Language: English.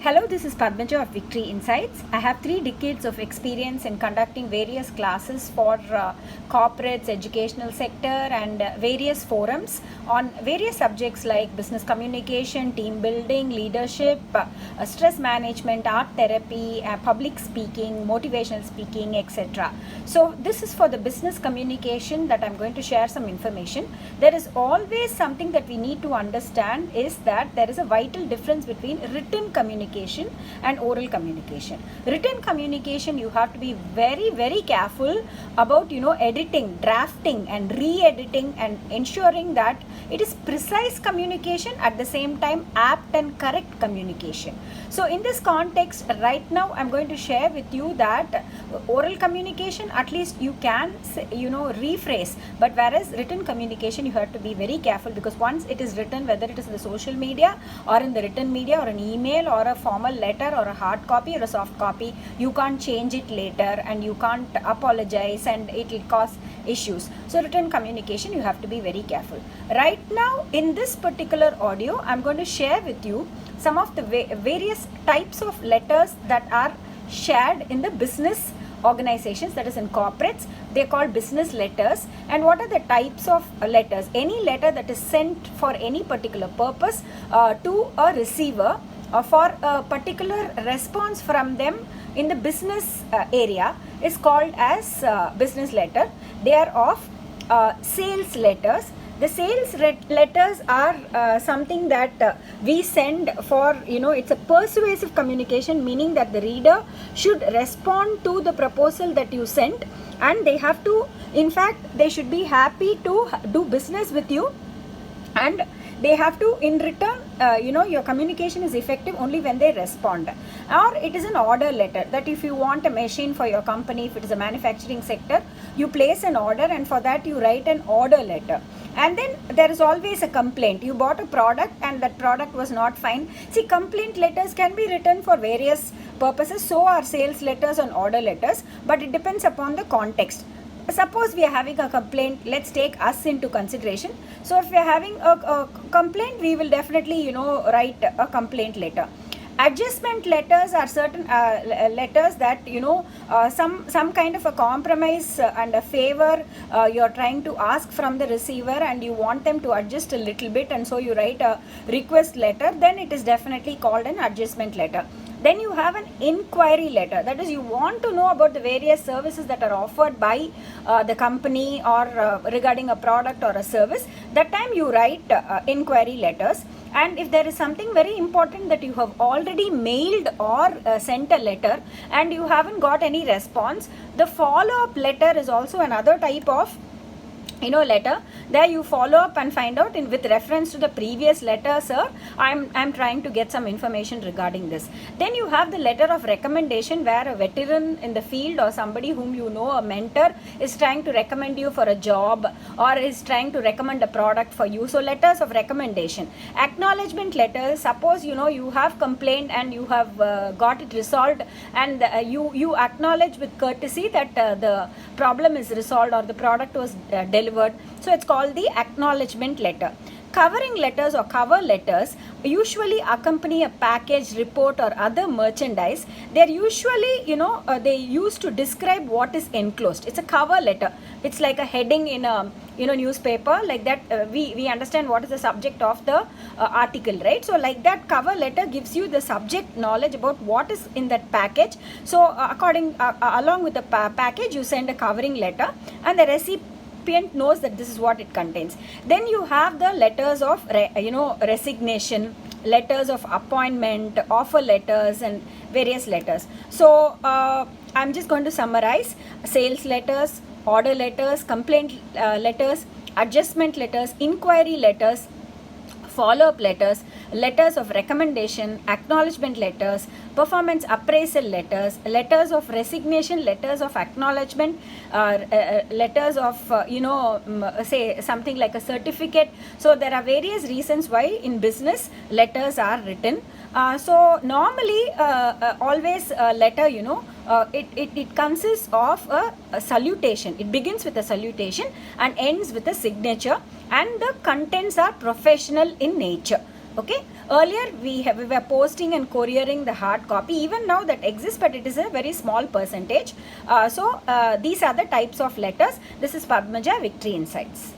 Hello, this is Padmajavictoryinsights. I have 3 decades of experience in conducting various classes for corporates, educational sector and various forums on various subjects like business communication, team building, leadership, stress management, art therapy, public speaking, motivational speaking, etc. So this is for the business communication that I'm going to share some information. There is always something that we need to understand is that there is a vital difference between written communication and oral communication. Written communication, you have to be very careful about editing, drafting and re-editing and ensuring that it is precise communication, at the same time apt and correct communication. So in this context, right now I'm going to share with you that oral communication, at least you can rephrase, but whereas written communication, you have to be very careful, because once it is written, whether it is in the social media or in the written media or an email or a formal letter or a hard copy or a soft copy, you can't change it later and you can't apologize and it will cause issues. So written communication, you have to be very careful. Right now in this particular audio, I'm going to share with you some of the various types of letters that are shared in the business organizations, that is in corporates. They are called business letters. And what are the types of letters? Any letter that is sent for any particular purpose to a receiver for a particular response from them in the business area is called as business letter. They are of sales letters. The sales letters are something that we send for, it's a persuasive communication, meaning that the reader should respond to the proposal that you sent, and they have to, in fact, they should be happy to do business with you, and they have to, in return, your communication is effective only when they respond. Or it is an order letter, that if you want a machine for your company, if it is a manufacturing sector, you place an order and for that you write an order letter. And then there is always a complaint. You bought a product and that product was not fine. See, complaint letters can be written for various purposes. So are sales letters and order letters, but it depends upon the context. Suppose we are having a complaint, let's take us into consideration. So if we are having a complaint, we will definitely, write a complaint letter. Adjustment letters are certain letters that, some kind of a compromise and a favor you're trying to ask from the receiver and you want them to adjust a little bit, and so you write a request letter, then it is definitely called an adjustment letter. Then you have an inquiry letter, that is, you want to know about the various services that are offered by the company or regarding a product or a service. That time you write inquiry letters. And if there is something very important that you have already mailed or sent a letter and you haven't got any response, the follow-up letter is also another type of letter. There you follow up and find out with reference to the previous letter, sir, I'm trying to get some information regarding this. Then you have the letter of recommendation, where a veteran in the field or somebody whom you know, a mentor, is trying to recommend you for a job or is trying to recommend a product for you. So letters of recommendation. Acknowledgement letters, suppose you have complained and you have got it resolved, and you acknowledge with courtesy that the problem is resolved or the product was delivered. So it's called the acknowledgement letter. Covering letters or cover letters usually accompany a package, report or other merchandise. They're usually, they used to describe what is enclosed. It's a cover letter. It's like a heading in a newspaper, like that. We understand what is the subject of the article, right? So like that, cover letter gives you the subject knowledge about what is in that package. So along with the package, you send a covering letter, and the recipient knows that this is what it contains. Then you have the letters of resignation, letters of appointment, offer letters and various letters. So I'm just going to summarize: sales letters, order letters, complaint letters, adjustment letters, inquiry letters, follow-up letters, letters of recommendation, acknowledgement letters, performance appraisal letters, letters of resignation, letters of acknowledgement, letters of say something like a certificate. So there are various reasons why in business letters are written. So normally always a letter, it consists of a salutation. It begins with a salutation and ends with a signature, and the contents are professional in nature. Okay, earlier we were posting and couriering the hard copy. Even now that exists, but it is a very small percentage. So these are the types of letters. This is Padmaja Victory Insights.